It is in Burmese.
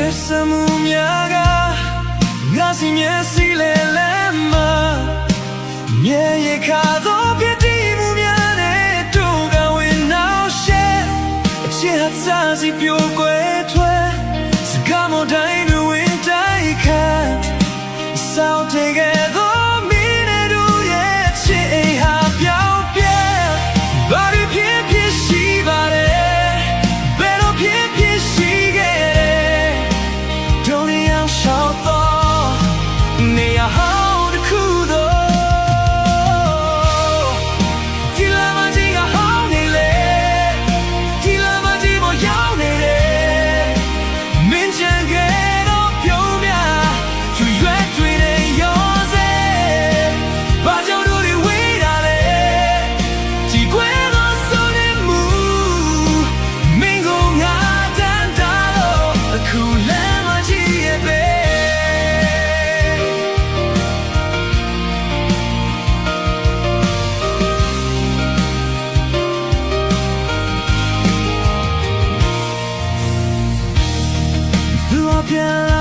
Semuanya ngasih nyesi lelema Nye kado piti mumiane Tuga winao she Chihat sazi pyo kwe twe Sigamo dainu wintai ka Sao together mine du ye Chi ha piao pia Bari pie pie shi bare Bero pie pie shi geနေရဟောင်းတစ်ခုသောဒီလမ်းမကြီးကဟောင်းနေလေဒီလမ်းမကြီးပေါ်ရောက်နေတယ်မင်းချင်ခဲ့တော့ပြုံးမြချွေရွက်တွေနဲ့ရောစေဘာကြောင့်တို့တွေဝေးတာလဲဒီကွယ်သောဆိုနေမှုမင်းကိုငါတန်တာလို့အခုလမ်းမကြီးရဲ့ပဲပြန်